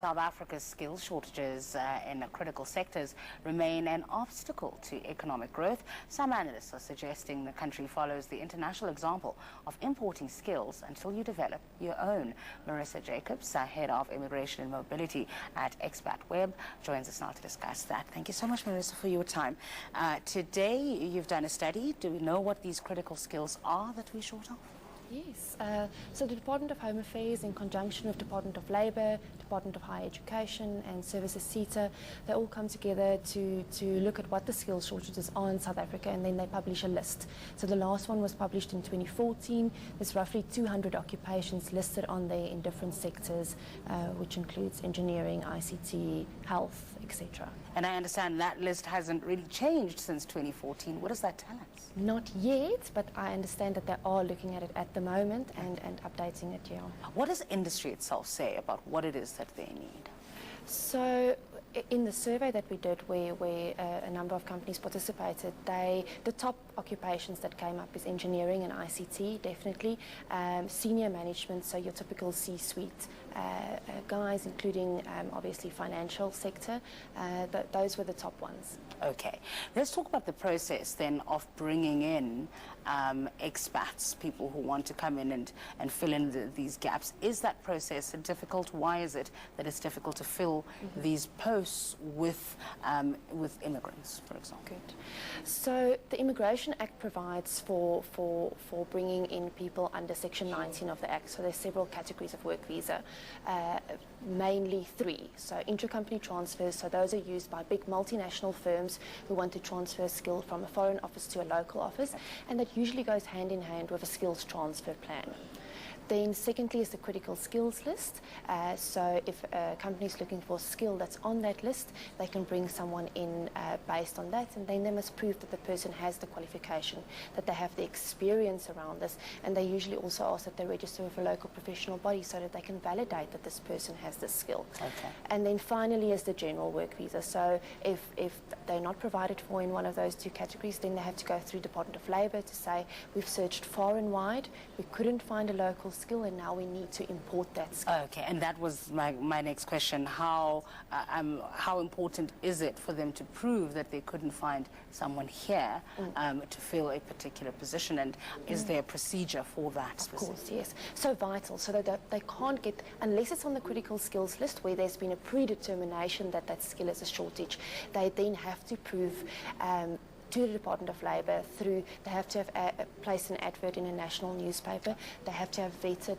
South Africa's skills shortages in critical sectors remain an obstacle to economic growth. Some analysts are suggesting the country follows the international example of importing skills until you develop your own. Marisa Jacobs, head of immigration and mobility at Xpatweb, joins us now to discuss that. Thank you so much, Marisa, for your time. Today, you've done a study. Do we know what these critical skills are that we're short of? Yes, so the Department of Home Affairs, in conjunction with Department of Labour, Department of Higher Education and Services SETA, they all come together to look at what the skills shortages are in South Africa, and then they publish a list. So the last one was published in 2014. There's roughly 200 occupations listed on there in different sectors, which includes engineering, ICT, health, etc. And I understand that list hasn't really changed since 2014. What does that tell us? Not yet, but I understand that they are looking at it at the moment and updating it, yeah. What does industry itself say about what it is that they need? So in the survey that we did where a number of companies participated, the top occupations that came up is engineering and ICT, definitely. Senior management, so your typical C-suite guys, including obviously financial sector. Those were the top ones. Okay, let's talk about the process then of bringing in expats, people who want to come in and fill in these gaps. Is that process difficult? Why is it that it's difficult to fill these posts with immigrants, for example? Good. So the Immigration Act provides for bringing in people under Section 19 of the Act. So there's several categories of work visa, mainly three. So intra-company transfers, so those are used by big multinational firms who want to transfer skill from a foreign office to a local office, and that usually goes hand in hand with a skills transfer plan. Then secondly is the critical skills list. So if a company is looking for a skill that's on that list, they can bring someone in based on that, and then they must prove that the person has the qualification, that they have the experience around this, and they usually also ask that they register with a local professional body so that they can validate that this person has this skill. Okay. And then finally is the general work visa. So if they're not provided for in one of those two categories, then they have to go through Department of Labour to say, we've searched far and wide, we couldn't find a local skill, and now we need to import that skill. Okay, and that was my next question. How important is it for them to prove that they couldn't find someone here to fill a particular position, and is there a procedure for that? Of course, yes. So vital, so that they can't get, unless it's on the critical skills list where there's been a predetermination that that skill is a shortage, they then have to prove to the Department of Labour through, they have to have placed an advert in a national newspaper, they have to have vetted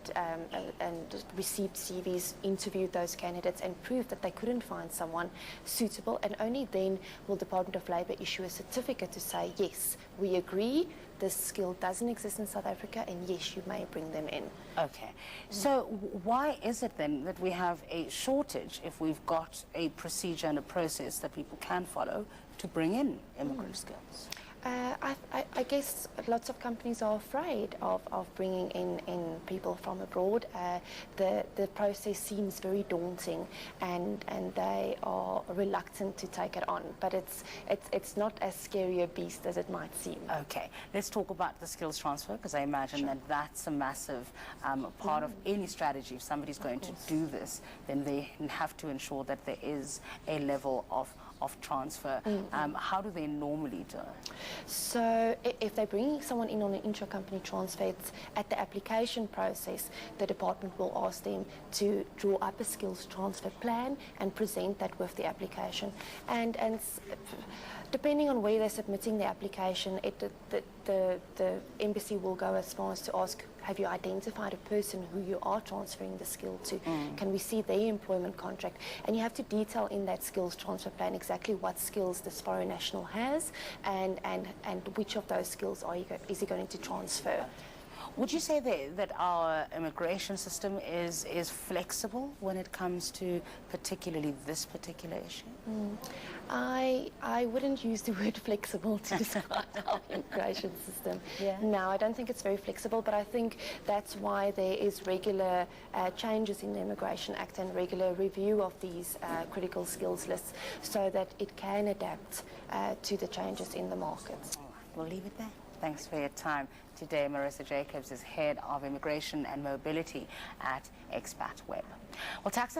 and received CVs, interviewed those candidates and proved that they couldn't find someone suitable, and only then will the Department of Labour issue a certificate to say, yes, we agree, this skill doesn't exist in South Africa, and yes, you may bring them in. Okay. So why is it then that we have a shortage if we've got a procedure and a process that people can follow to bring in immigrant skills? I guess lots of companies are afraid of bringing in people from abroad. The process seems very daunting, and they are reluctant to take it on. But it's not as scary a beast as it might seem. Okay, let's talk about the skills transfer, because I imagine that that's a massive part of any strategy. If somebody's going to do this, then they have to ensure that there is a level of transfer. How do they normally do it? So if they're bringing someone in on an intra-company transfer, it's at the application process, the department will ask them to draw up a skills transfer plan and present that with the application. And depending on where they're submitting the application, the embassy will go as far as to ask, have you identified a person who you are transferring the skill to? Can we see their employment contract? And you have to detail in that skills transfer plan exactly what skills this foreign national has and which of those skills is he going to transfer. Would you say that our immigration system is flexible when it comes to particularly this particular issue? I wouldn't use the word flexible to describe our immigration system. Yeah. No, I don't think it's very flexible, but I think that's why there is regular changes in the Immigration Act and regular review of these critical skills lists so that it can adapt to the changes in the market. All right, we'll leave it there. Thanks for your time today. Marisa Jacobs is Head of Immigration and Mobility at Xpatweb. Well, tax